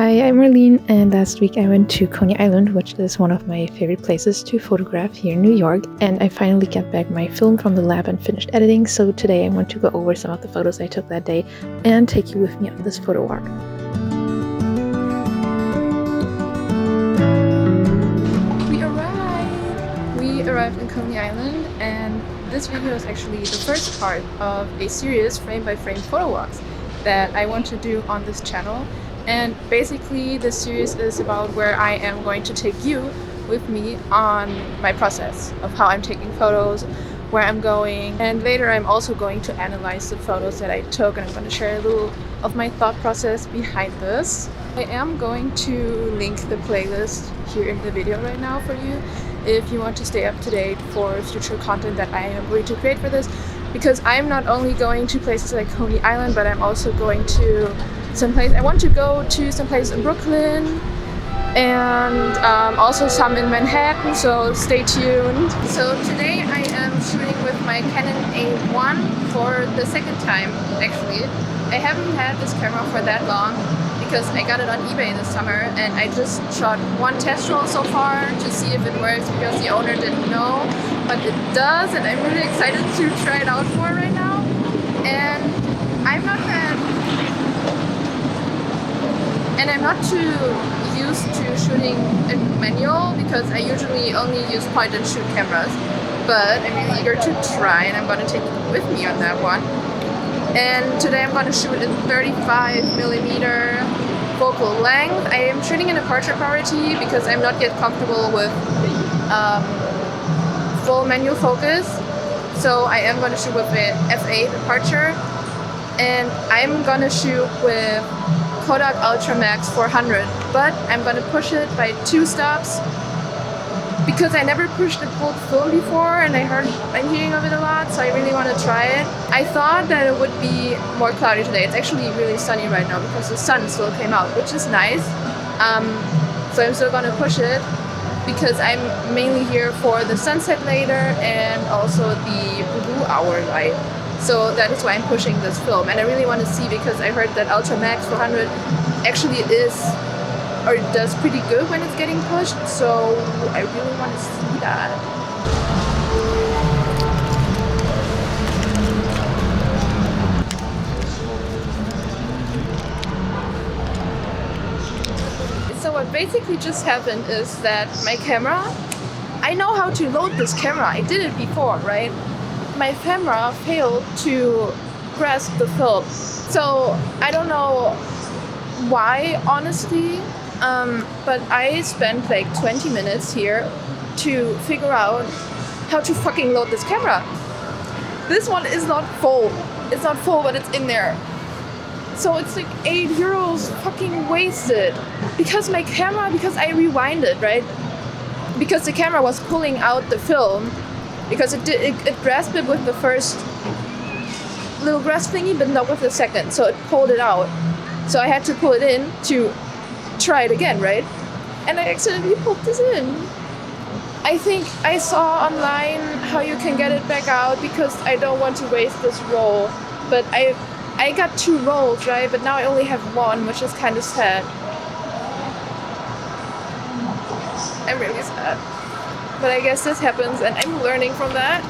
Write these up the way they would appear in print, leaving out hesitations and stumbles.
Hi, I'm Marlene, and last week I went to Coney Island, which is one of my favorite places to photograph here in New York, and I finally got back my film from the lab and finished editing, so today I want to go over some of the photos I took that day and take you with me on this photo walk. We arrived in Coney Island, and this video is actually the first part of a series frame-by-frame photo walks that I want to do on this channel. And basically this series is about where I am going to take you with me on my process of how I'm taking photos, where I'm going, and later I'm also going to analyze the photos that I took, and I'm going to share a little of my thought process behind this. I am going to link the playlist here in the video right now for you if you want to stay up to date for future content that I am going to create for this, because I'm not only going to places like Coney Island, but I'm also going to I want to go to some place in Brooklyn and also some in Manhattan, so stay tuned. So today I am shooting with my Canon A-1 for the second time actually. I haven't had this camera for that long because I got it on eBay this summer, and I just shot one test roll so far to see if it works because the owner didn't know, but it does, and I'm really excited to try it out more right now. And I'm not too used to shooting in manual because I usually only use point and shoot cameras, but I'm really eager to try, and I'm going to take you with me on that one. And today I'm going to shoot in 35mm focal length. I am shooting in aperture priority because I'm not yet comfortable with full manual focus, so I am going to shoot with an f8 aperture, and I'm going to shoot with Kodak Ultramax 400, but I'm gonna push it by 2 stops because I never pushed a full film before, and I'm hearing of it a lot, so I really want to try it. I thought that it would be more cloudy today. It's actually really sunny right now because the sun still came out, which is nice. So I'm still gonna push it because I'm mainly here for the sunset later and also the blue hour light. So that is why I'm pushing this film, and I really want to see, because I heard that Ultramax 400 actually does pretty good when it's getting pushed, so I really want to see that. So what basically just happened is that my camera, I know how to load this camera, I did it before, right? My camera failed to grasp the film. So I don't know why, honestly, but I spent like 20 minutes here to figure out how to fucking load this camera. This one is not full. It's not full, but it's in there. So it's like €8 fucking wasted. Because I rewinded, right? Because the camera was pulling out the film, because it grasped it with the first little grasp thingy, but not with the second, so it pulled it out. So I had to pull it in to try it again, right? And I accidentally pulled this in. I think I saw online how you can get it back out because I don't want to waste this roll. But I got 2 rolls, right? But now I only have 1, which is kind of sad. I'm really sad. But I guess this happens, and I'm learning from that.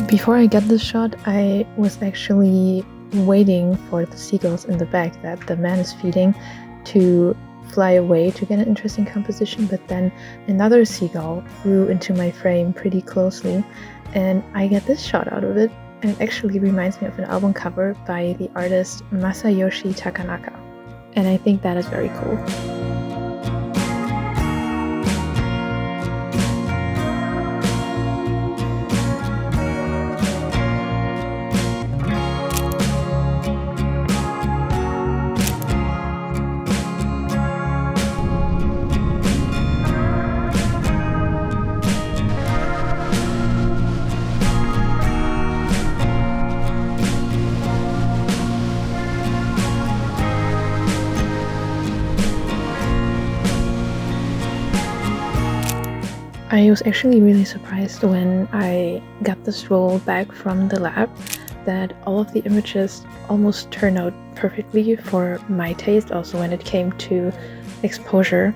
Before I got this shot, I was actually waiting for the seagulls in the back that the man is feeding to fly away to get an interesting composition, but then another seagull flew into my frame pretty closely, and I get this shot out of it, and it actually reminds me of an album cover by the artist Masayoshi Takanaka. And I think that is very cool. I was actually really surprised when I got this roll back from the lab that all of the images almost turned out perfectly for my taste, also when it came to exposure.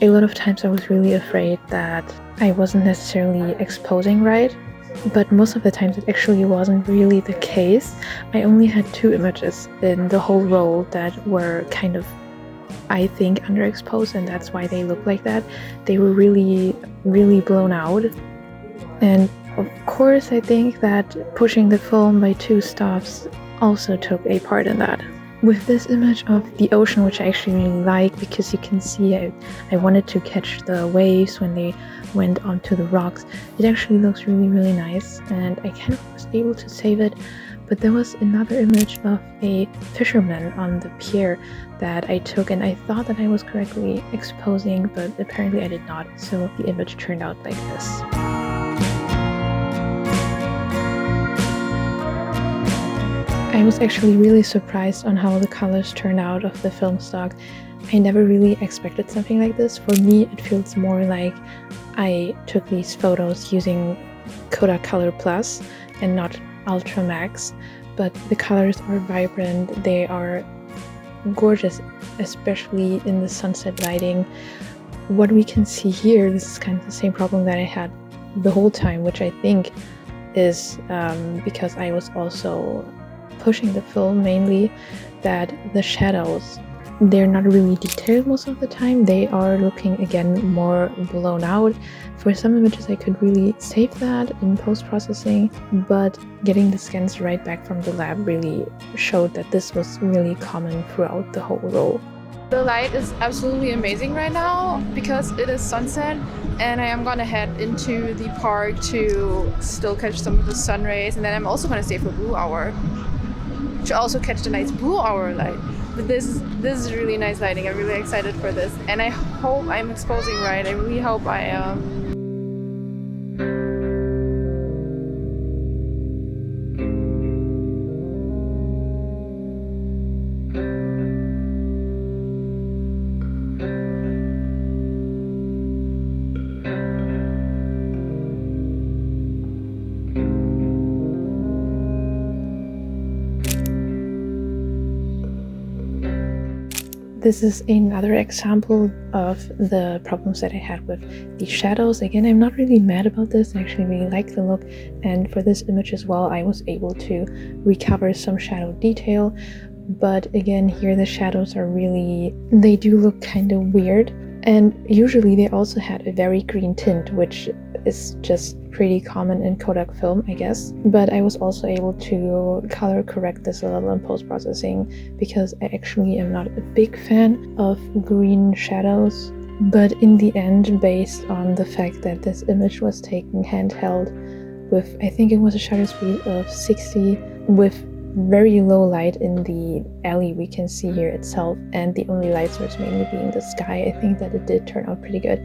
A lot of times I was really afraid that I wasn't necessarily exposing right, but most of the times it actually wasn't really the case. I only had 2 images in the whole roll that were kind of, I think, underexposed, and that's why they look like that. They were really, really blown out. And of course, I think that pushing the film by 2 stops also took a part in that. With this image of the ocean, which I actually really like because you can see I wanted to catch the waves when they went onto the rocks. It actually looks really, really nice, and I kind of was able to save it. But there was another image of a fisherman on the pier that I took, and I thought that I was correctly exposing, but apparently I did not. So the image turned out like this. I was actually really surprised on how the colors turned out of the film stock. I never really expected something like this. For me, it feels more like I took these photos using Kodak Color Plus and not Ultramax, but the colors are vibrant, they are gorgeous, especially in the sunset lighting. What we can see here, this is kind of the same problem that I had the whole time, which I think is because I was also pushing the film mainly, that the shadows, they're not really detailed most of the time. They are looking again more blown out. For some images I could really save that in post-processing, but getting the scans right back from the lab really showed that this was really common throughout the whole roll. The light is absolutely amazing right now because it is sunset, and I am gonna head into the park to still catch some of the sun rays, and then I'm also gonna stay for blue hour to also catch the nice blue hour light. But this is really nice lighting. I'm really excited for this, and I hope I'm exposing right. I really hope I am. This is another example of the problems that I had with the shadows. Again, I'm not really mad about this. I actually really like the look, and for this image as well, I was able to recover some shadow detail. But again, here the shadows are really, they do look kind of weird, and usually they also had a very green tint, which is just pretty common in Kodak film, I guess. But I was also able to color correct this a little in post-processing because I actually am not a big fan of green shadows. But in the end, based on the fact that this image was taken handheld with, I think it was a shutter speed of 60 with very low light in the alley we can see here itself, and the only light source mainly being the sky, I think that it did turn out pretty good.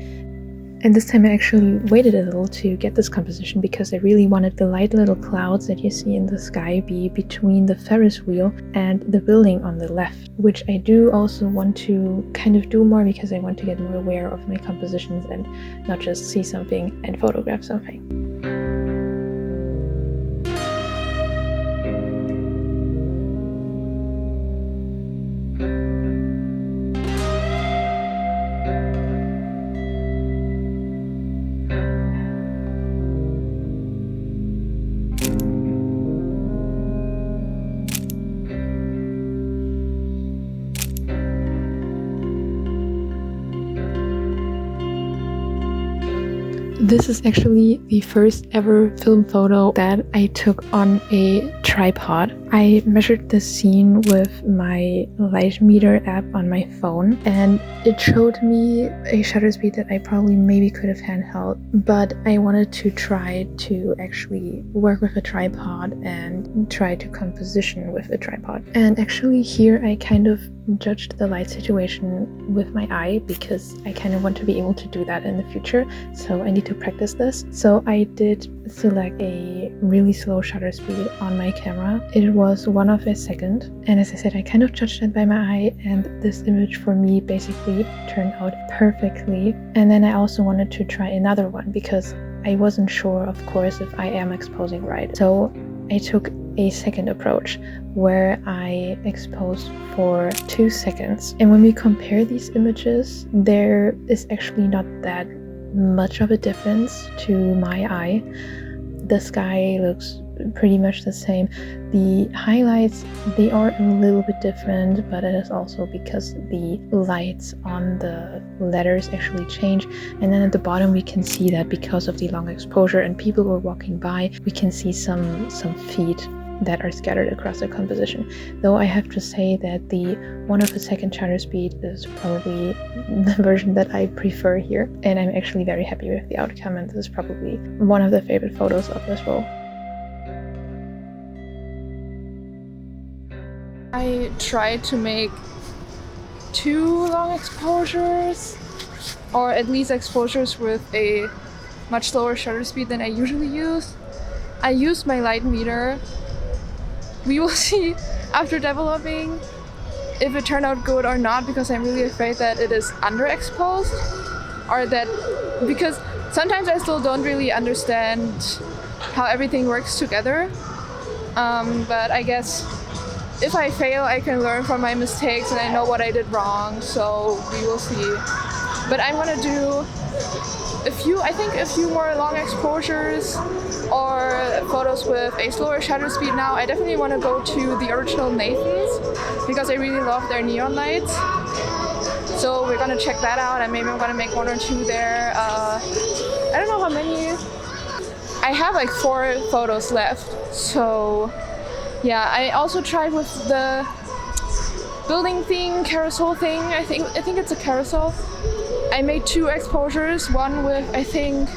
And this time I actually waited a little to get this composition because I really wanted the light little clouds that you see in the sky be between the Ferris wheel and the building on the left, which I do also want to kind of do more because I want to get more aware of my compositions and not just see something and photograph something. This is actually the first ever film photo that I took on a tripod. I measured the scene with my light meter app on my phone, and it showed me a shutter speed that I probably maybe could have handheld, but I wanted to try to actually work with a tripod and try to composition with a tripod. And actually here I kind of judged the light situation with my eye because I kind of want to be able to do that in the future, so I need to practice this. So I did select a really slow shutter speed on my camera. It was 1/1 second, and as I said, I kind of judged it by my eye, and this image for me basically turned out perfectly. And then I also wanted to try another one because I wasn't sure, of course, if I am exposing right. So I took a second approach where I exposed for 2 seconds. And when we compare these images, there is actually not that much of a difference to my eye. The sky looks pretty much the same. The highlights, they are a little bit different, but it is also because the lights on the letters actually change. And then at the bottom we can see that because of the long exposure and people were walking by, we can see some feet that are scattered across the composition. Though I have to say that the 1/2 shutter speed is probably the version that I prefer here, and I'm actually very happy with the outcome, and this is probably one of the favorite photos of this roll. I tried to make 2 long exposures, or at least exposures with a much slower shutter speed than I usually use. I used my light meter. We will see after developing if it turned out good or not, because I'm really afraid that it is underexposed, or that, because sometimes I still don't really understand how everything works together. But I guess if I fail, I can learn from my mistakes and I know what I did wrong, so we will see. But I'm gonna do a few more long exposures or photos with a slower shutter speed now. I definitely want to go to the original Nathan's because I really love their neon lights. So we're gonna check that out, and maybe I'm gonna make 1 or 2 there. I don't know how many. I have like 4 photos left, so yeah. I also tried with the building thing, carousel thing. I think it's a carousel. I made 2 exposures, one with I think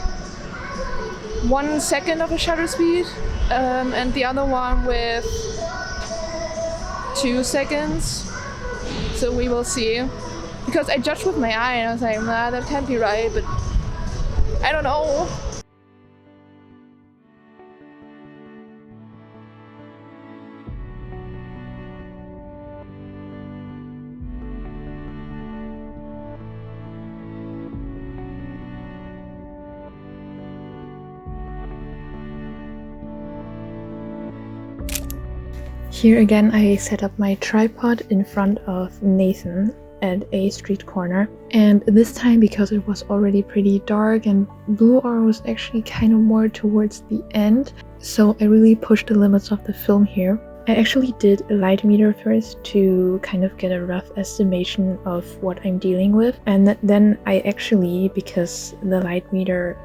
1 second of a shutter speed, and the other one with 2 seconds. So we will see. Because I judged with my eye and I was like, nah, that can't be right, but I don't know. Here again, I set up my tripod in front of Nathan at a street corner, and this time, because it was already pretty dark and blue hour was actually kind of more towards the end, so I really pushed the limits of the film here. I actually did a light meter first to kind of get a rough estimation of what I'm dealing with, and then I actually, because the light meter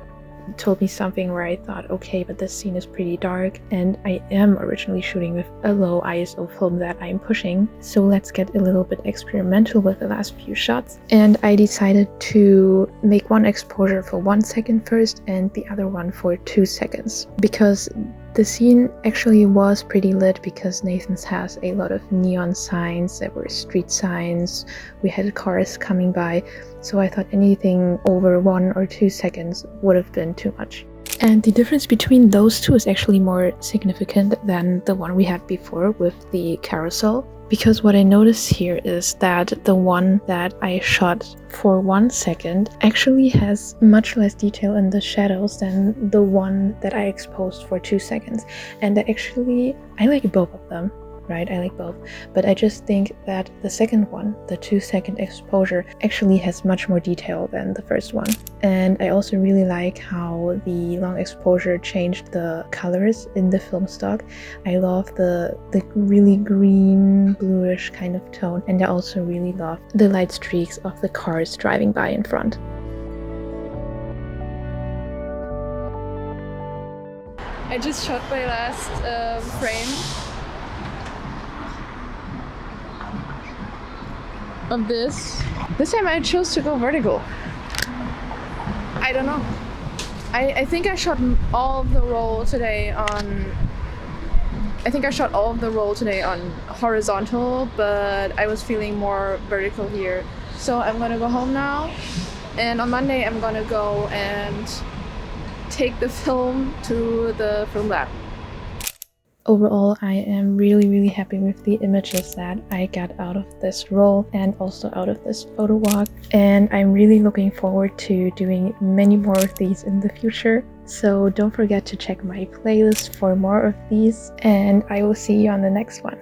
told me something where I thought, okay, but this scene is pretty dark and I am originally shooting with a low ISO film that I'm pushing, so let's get a little bit experimental with the last few shots. And I decided to make 1 exposure for 1 second first and the other one for 2 seconds, because the scene actually was pretty lit, because Nathan's has a lot of neon signs. There were street signs, we had cars coming by, so I thought anything over 1 or 2 seconds would have been too much. And the difference between those two is actually more significant than the one we had before with the carousel, because what I noticed here is that the one that I shot for 1 second actually has much less detail in the shadows than the one that I exposed for 2 seconds. And I like both of them, right? I like both, but I just think that the second one, the 2 second exposure, actually has much more detail than the first one. And I also really like how the long exposure changed the colors in the film stock. I love the really green bluish kind of tone, and I also really love the light streaks of the cars driving by in front. I just shot my last frame of this. This time I chose to go vertical. I don't know. I think I shot all of the roll today on horizontal, but I was feeling more vertical here. So I'm gonna go home now, and on Monday I'm gonna go and take the film to the film lab. Overall, I am really happy with the images that I got out of this roll and also out of this photo walk, and I'm really looking forward to doing many more of these in the future. So don't forget to check my playlist for more of these, and I will see you on the next one.